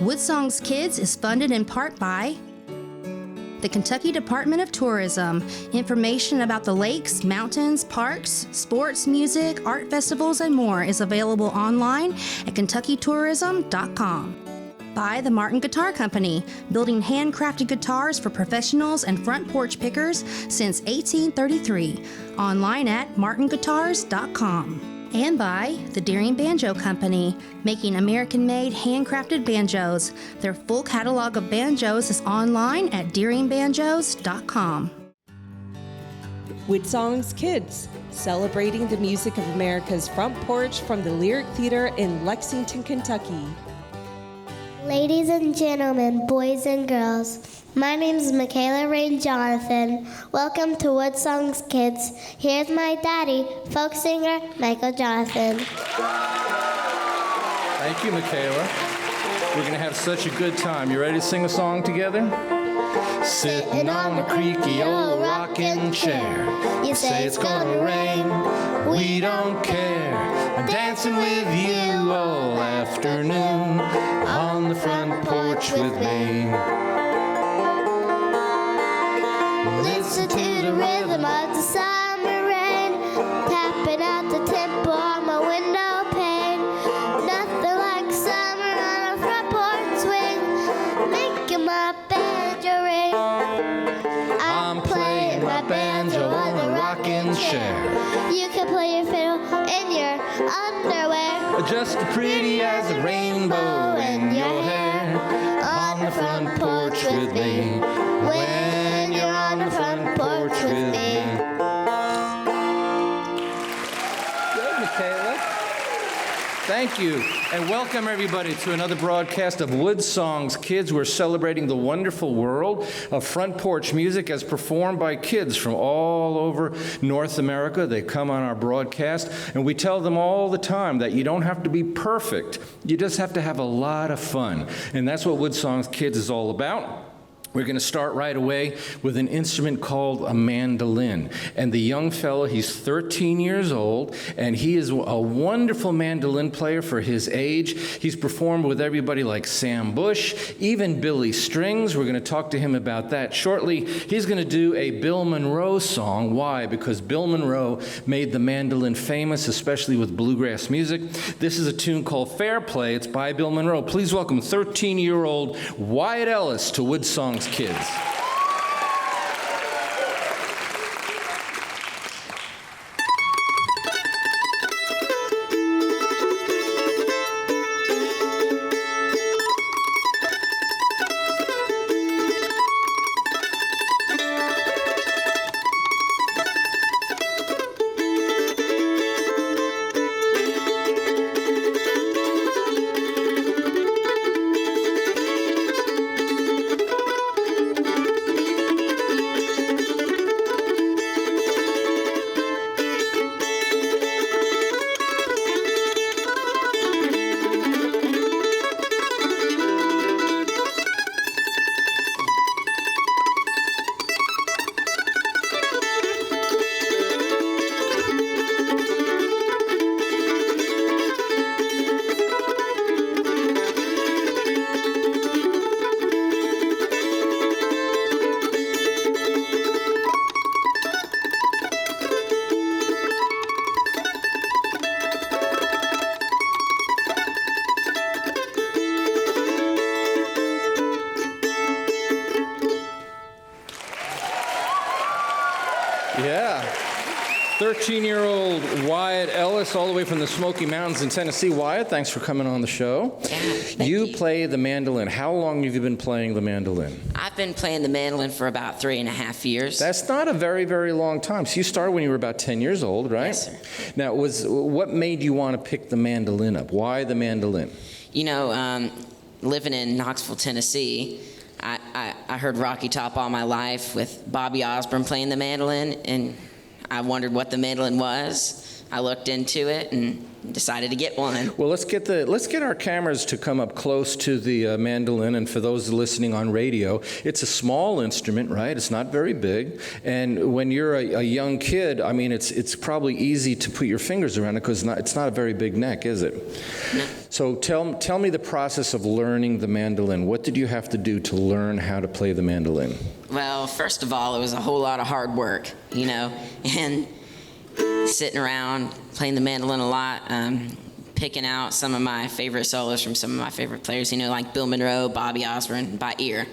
WoodSongs Kids is funded in part by the Kentucky Department of Tourism. Information about the lakes, mountains, parks, sports, music, art festivals, and more is available online at kentuckytourism.com. By the Martin Guitar Company, building handcrafted guitars for professionals and front porch pickers since 1833. Online at martinguitars.com. And by the Deering Banjo Company, making American-made handcrafted banjos. Their full catalog of banjos is online at deeringbanjos.com. WoodSongs Kids, celebrating the music of America's front porch from the Lyric Theater in Lexington, Kentucky. Ladies and gentlemen, boys and girls, my name is Michaela Rain Jonathan. Welcome to WoodSongs Kids. Here's my daddy, folk singer Michael Jonathan. Thank you, Michaela. We're going to have such a good time. You ready to sing a song together? Sitting on the creaky old rocking chair. You say it's gonna rain, we don't care. I'm dancing with you all afternoon on the front porch with me. Listen to the rhythm of the summer rain, tapping out the tempo on my window pane. Nothing like summer on a front porch swing, making my banjo ring. I'm playing my banjo on the rocking chair. You can play your fiddle in your underwear. Just as pretty as a rainbow in your hair on the front porch with me. When you're on the front porch with me. Good, Michaela. Thank you, and welcome everybody to another broadcast of WoodSongs Kids. We're celebrating the wonderful world of front porch music as performed by kids from all over North America. They come on our broadcast, and we tell them all the time that you don't have to be perfect. You just have to have a lot of fun, and that's what WoodSongs Kids is all about. We're going to start right away with an instrument called a mandolin. And the young fellow, he's 13 years old, and he is a wonderful mandolin player for his age. He's performed with everybody like Sam Bush, even Billy Strings. We're going to talk to him about that shortly. He's going to do a Bill Monroe song. Why? Because Bill Monroe made the mandolin famous, especially with bluegrass music. This is a tune called Fair Play. It's by Bill Monroe. Please welcome 13-year-old Wyatt Ellis to WoodSongs Kids. Yeah. 13-year-old Wyatt Ellis, all the way from the Smokey Mountains in Tennessee. Wyatt, thanks for coming on the show. Yeah, you play the mandolin. How long have you been playing the mandolin? I've been playing the mandolin for about 3.5 years. That's not a very, very long time. So you started when you were about 10 years old, right? Yes, sir. Now, what made you want to pick the mandolin up? Why the mandolin? You know, living in Knoxville, Tennessee, I heard Rocky Top all my life with Bobby Osborne playing the mandolin, and I wondered what the mandolin was. I looked into it, and decided to get one. Well, let's get our cameras to come up close to the mandolin. And for those listening on radio, it's a small instrument, right? It's not very big. And when you're a young kid, I mean, it's probably easy to put your fingers around it because it's not a very big neck, is it? No. So tell me the process of learning the mandolin. What did you have to do to learn how to play the mandolin? Well, first of all, it was a whole lot of hard work, and sitting around playing the mandolin a lot, picking out some of my favorite solos from some of my favorite players, like Bill Monroe, Bobby Osborne, by ear.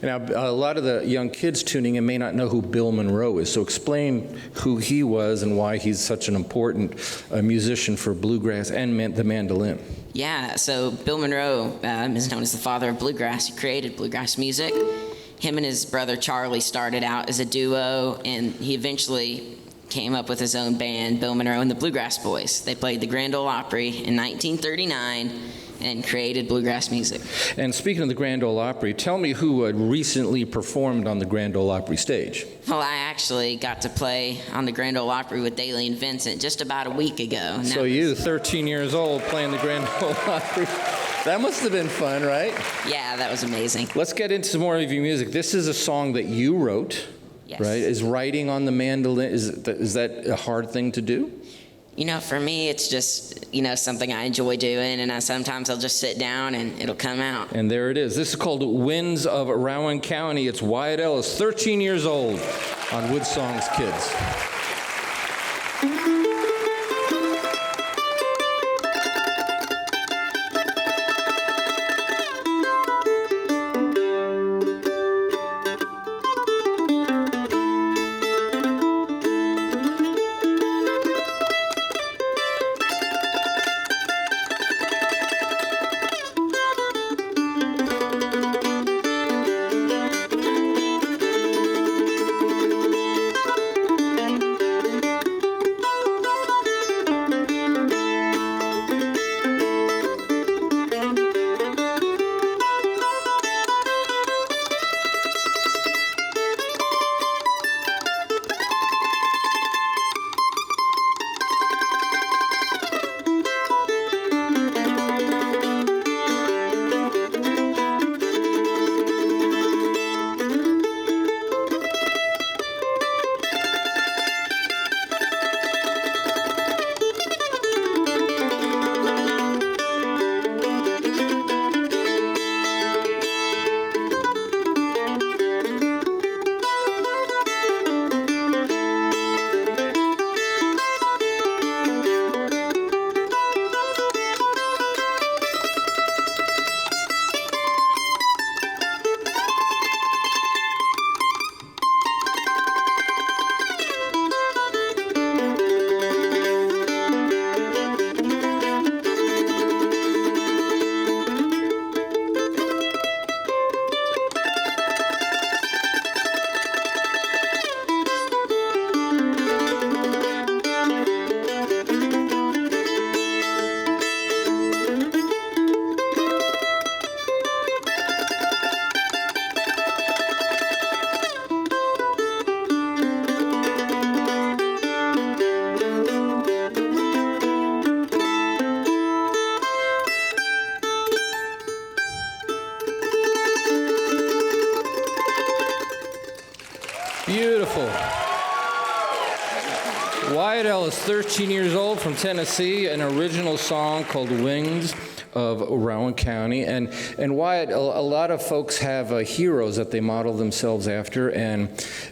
Now, a lot of the young kids tuning in may not know who Bill Monroe is, so explain who he was and why he's such an important musician for bluegrass and the mandolin. Yeah, so Bill Monroe is known as the father of bluegrass. He created bluegrass music. Him and his brother Charlie started out as a duo, and he eventually came up with his own band, Bill Monroe and the Bluegrass Boys. They played the Grand Ole Opry in 1939 and created bluegrass music. And speaking of the Grand Ole Opry, tell me who recently performed on the Grand Ole Opry stage. Well, I actually got to play on the Grand Ole Opry with Daly and Vincent just about a week ago. So you, 13 years old, playing the Grand Ole Opry. That must have been fun, right? Yeah, that was amazing. Let's get into some more of your music. This is a song that you wrote. Yes. Right? Is writing on the mandolin, is that a hard thing to do? For me, it's just, something I enjoy doing, and sometimes I'll just sit down and it'll come out. And there it is. This is called Winds of Rowan County. It's Wyatt Ellis, 13 years old, on WoodSongs Kids. Beautiful. Wyatt Ellis, 13 years old, from Tennessee, an original song called Wings of Rowan County. And Wyatt, a lot of folks have heroes that they model themselves after, and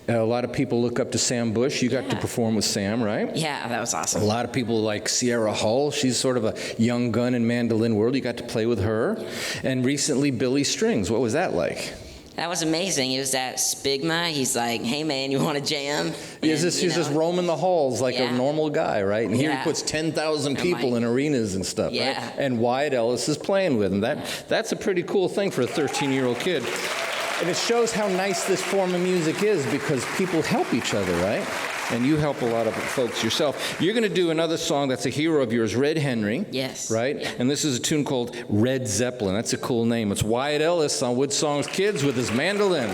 a lot of people look up to Sam Bush. You got to perform with Sam, right? Yeah, that was awesome. A lot of people like Sierra Hull. She's sort of a young gun in mandolin world. You got to play with her. And recently, Billy Strings. What was that like? That was amazing. It was at Spigma. He's like, hey, man, you want to jam? He's just roaming the halls like a normal guy, right? And here he puts 10,000 people in arenas and stuff, right? And Wyatt Ellis is playing with him. That's a pretty cool thing for a 13-year-old kid. And it shows how nice this form of music is because people help each other, right? And you help a lot of folks yourself. You're going to do another song that's a hero of yours, Red Henry. Yes. Right? Yeah. And this is a tune called Red Zeppelin. That's a cool name. It's Wyatt Ellis on WoodSongs Kids with his mandolin.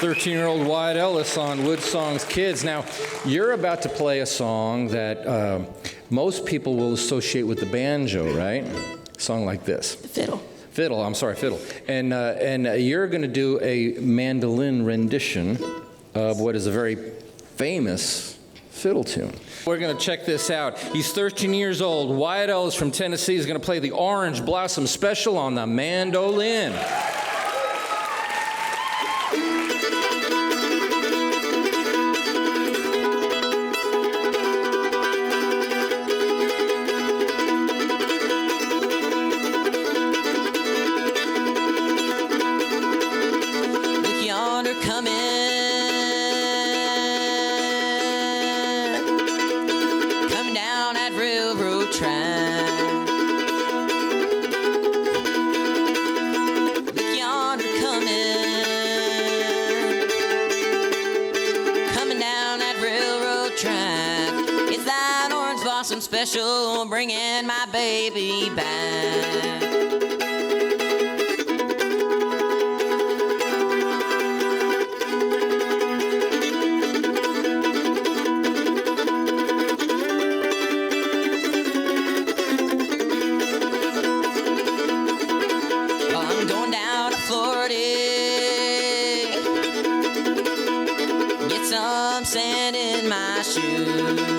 13-year-old Wyatt Ellis on WoodSongs Kids. Now, you're about to play a song that most people will associate with the banjo, right? A song like this. Fiddle. Fiddle. And you're going to do a mandolin rendition of what is a very famous fiddle tune. We're going to check this out. He's 13 years old. Wyatt Ellis from Tennessee is going to play the Orange Blossom Special on the mandolin. Look yonder coming. Some special, bringing my baby back. I'm going down to Florida, get some sand in my shoes.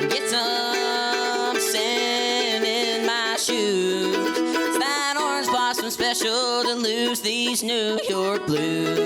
Get some sand in my shoes. It's that Orange Blossom Special to lose these New York blues.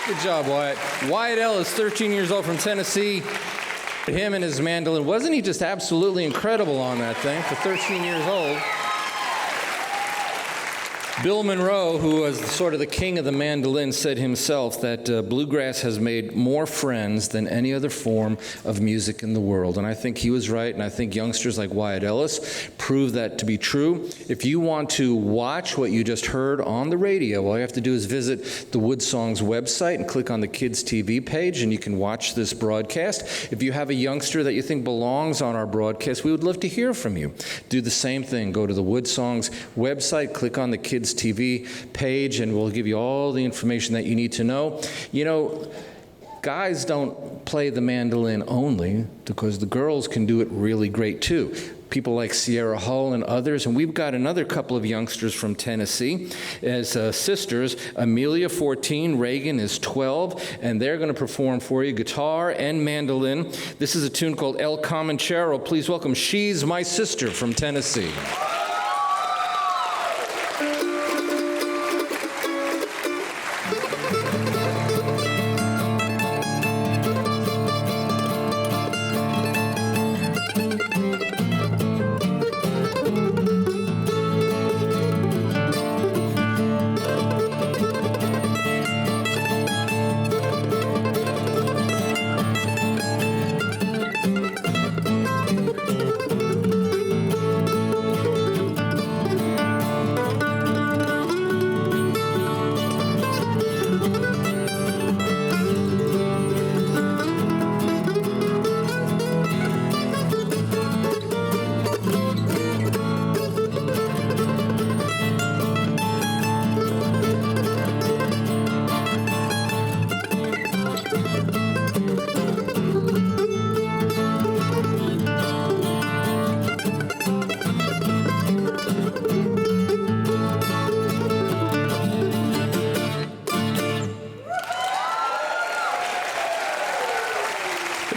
Good job, Wyatt. Wyatt Ellis, 13 years old from Tennessee. Him and his mandolin. Wasn't he just absolutely incredible on that thing for 13 years old? Bill Monroe, who was sort of the king of the mandolin, said himself that bluegrass has made more friends than any other form of music in the world. And I think he was right, and I think youngsters like Wyatt Ellis prove that to be true. If you want to watch what you just heard on the radio, all you have to do is visit the WoodSongs website and click on the Kids TV page, and you can watch this broadcast. If you have a youngster that you think belongs on our broadcast, we would love to hear from you. Do the same thing. Go to the WoodSongs website, click on the Kids TV page, and we'll give you all the information that you need to know. You know, guys don't play the mandolin only, because the girls can do it really great too. People like Sierra Hull and others, and we've got another couple of youngsters from Tennessee as sisters. Amelia, 14, Reagan is 12, and they're going to perform for you guitar and mandolin. This is a tune called El Comanchero. Please welcome She's My Sister from Tennessee.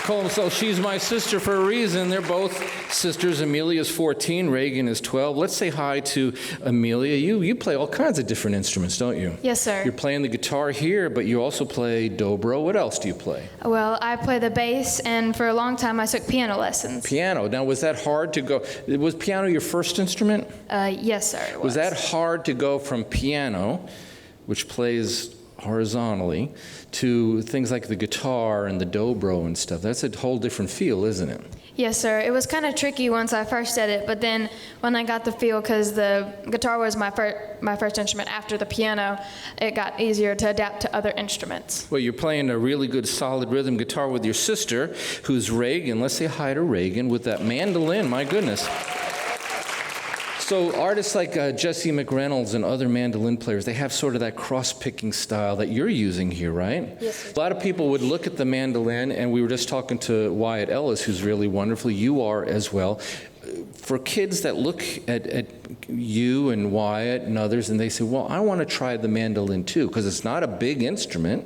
call themselves She's My Sister for a reason. They're both sisters. Amelia's 14, Reagan is 12. Let's say hi to Amelia. You play all kinds of different instruments, don't you? Yes, sir. You're playing the guitar here, but you also play dobro. What else do you play? Well, I play the bass, and for a long time I took piano lessons. Piano. Now, was that hard to go? Was piano your first instrument? Yes, sir, it was. Was that hard to go from piano, which plays horizontally, to things like the guitar and the dobro and stuff? That's a whole different feel, isn't it? Yes, sir. It was kind of tricky once I first did it, but then when I got the feel, because the guitar was my first instrument after the piano, it got easier to adapt to other instruments. Well, you're playing a really good solid rhythm guitar with your sister, who's Reagan. Let's say hi to Reagan with that mandolin. My goodness. So artists like Jesse McReynolds and other mandolin players, they have sort of that cross-picking style that you're using here, right? Yes, sir. A lot of people would look at the mandolin, and we were just talking to Wyatt Ellis, who's really wonderful. You are as well. For kids that look at you and Wyatt and others, and they say, well, I want to try the mandolin too, because it's not a big instrument.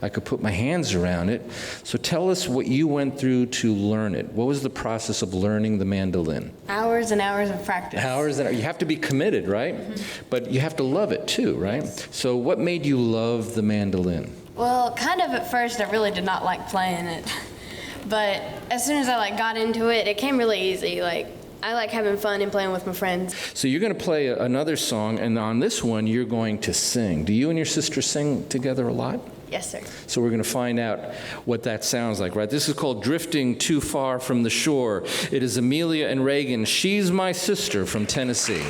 I could put my hands around it. So tell us what you went through to learn it. What was the process of learning the mandolin? Hours and hours of practice. Hours and hours. You have to be committed, right? Mm-hmm. But you have to love it too, right? Yes. So what made you love the mandolin? Well, kind of at first I really did not like playing it. But as soon as I got into it, it came really easy. I like having fun and playing with my friends. So you're going to play another song, and on this one you're going to sing. Do you and your sister sing together a lot? Yes, sir. So we're going to find out what that sounds like, right? This is called Drifting Too Far from the Shore. It is Amelia and Reagan. She's My Sister from Tennessee.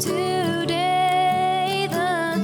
Today the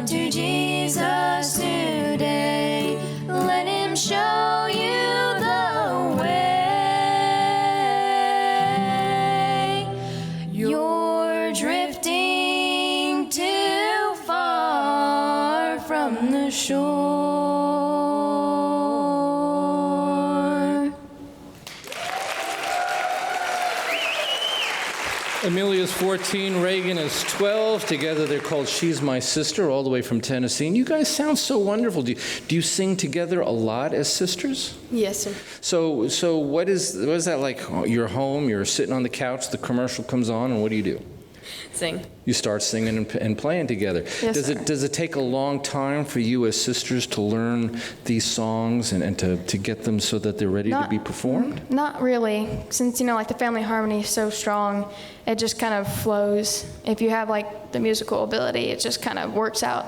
Come to Jesus today. Let him show you the way. You're drifting too far from the shore. Amelia's 14, Reagan is 12. Together they're called She's My Sister, all the way from Tennessee. And you guys sound so wonderful. Do you sing together a lot as sisters? Yes, sir. So what is that like? You're home, you're sitting on the couch, the commercial comes on, and what do? Sing. You start singing and playing together. Yes, does sir. it take a long time for you as sisters to learn these songs and to get them so that they're ready to be performed? Not really, since like the family harmony is so strong, it just kind of flows. If you have like the musical ability, it just kind of works out.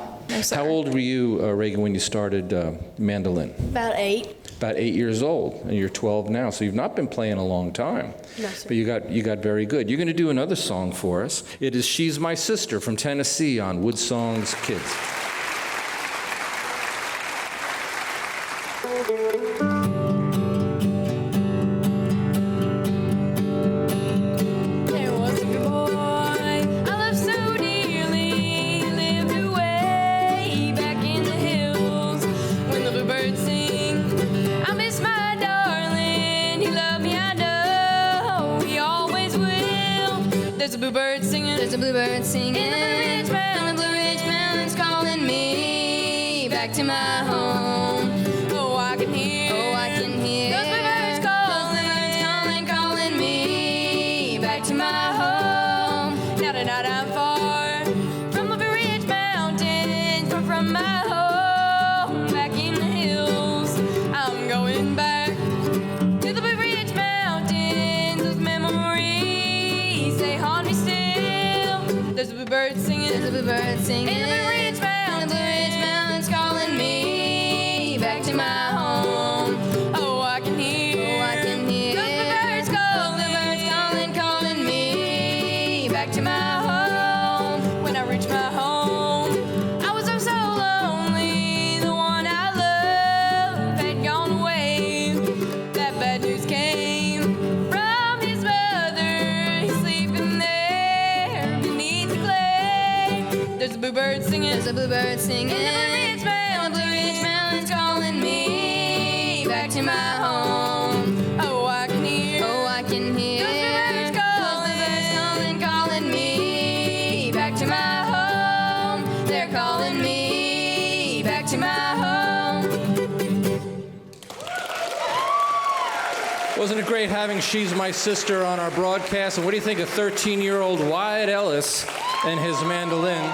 How old were you, Reagan, when you started mandolin? About 8. About 8 years old, and you're 12 now, so you've not been playing a long time. No, sir. But you got very good. You're going to do another song for us. It is She's My Sister from Tennessee on WoodSongs Kids. There was a boy I loved so dearly, lived away back in the hills. When the bluebirds sing, I miss my darling. He loved me, I know, he always will. There's a bluebird singing, there's a bluebird singing in the Blue Ridge Mountains, calling me back to my home. Oh, I can hear those bluebirds calling me back to my home. Now tonight I'm far from the Blue Ridge Mountains, far from my home back in the hills. I'm going back to the Blue Ridge Mountains. Those memories, they haunt me still. There's a bluebird singing, in the Blue Ridge Mountains, calling me back to my home. Oh, I can hear those bluebirds calling me back to my home. When I reach my home, I was oh so lonely. The one I loved had gone away. That bad news came from his mother. He's sleeping there beneath the clay. There's a bluebird singing, in the Blue Ridge Mountains, calling me back to my home. Oh, I can hear those bluebirds calling me back to my home. They're calling me back to my home. Wasn't it great having She's My Sister on our broadcast? And what do you think of 13-year-old Wyatt Ellis and his mandolin?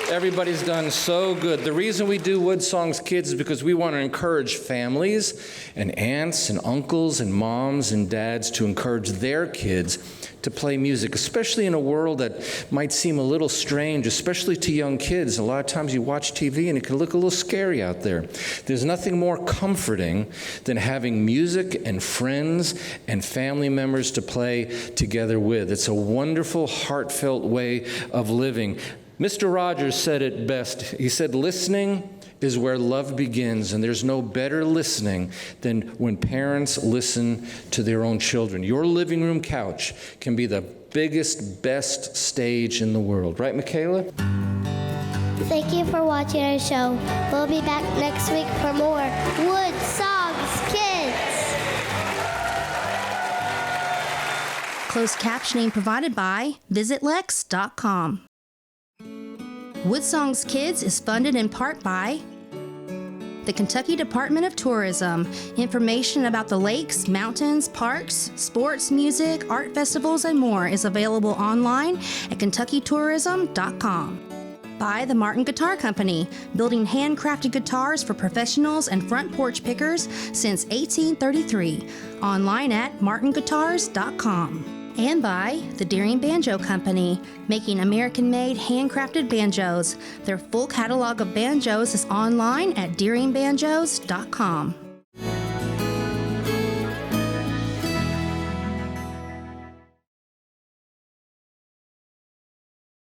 Everybody's done so good. The reason we do WoodSongs Kids is because we want to encourage families and aunts and uncles and moms and dads to encourage their kids to play music, especially in a world that might seem a little strange, especially to young kids. A lot of times you watch TV and it can look a little scary out there. There's nothing more comforting than having music and friends and family members to play together with. It's a wonderful, heartfelt way of living. Mr. Rogers said it best. He said, listening is where love begins, and there's no better listening than when parents listen to their own children. Your living room couch can be the biggest, best stage in the world. Right, Michaela? Thank you for watching our show. We'll be back next week for more WoodSongs Kids. Closed captioning provided by visitlex.com. WoodSongs Kids is funded in part by the Kentucky Department of Tourism. Information about the lakes, mountains, parks, sports, music, art festivals, and more is available online at kentuckytourism.com. By the Martin Guitar Company, building handcrafted guitars for professionals and front porch pickers since 1833. Online at martinguitars.com. And by the Deering Banjo Company, making American-made handcrafted banjos. Their full catalog of banjos is online at deeringbanjos.com.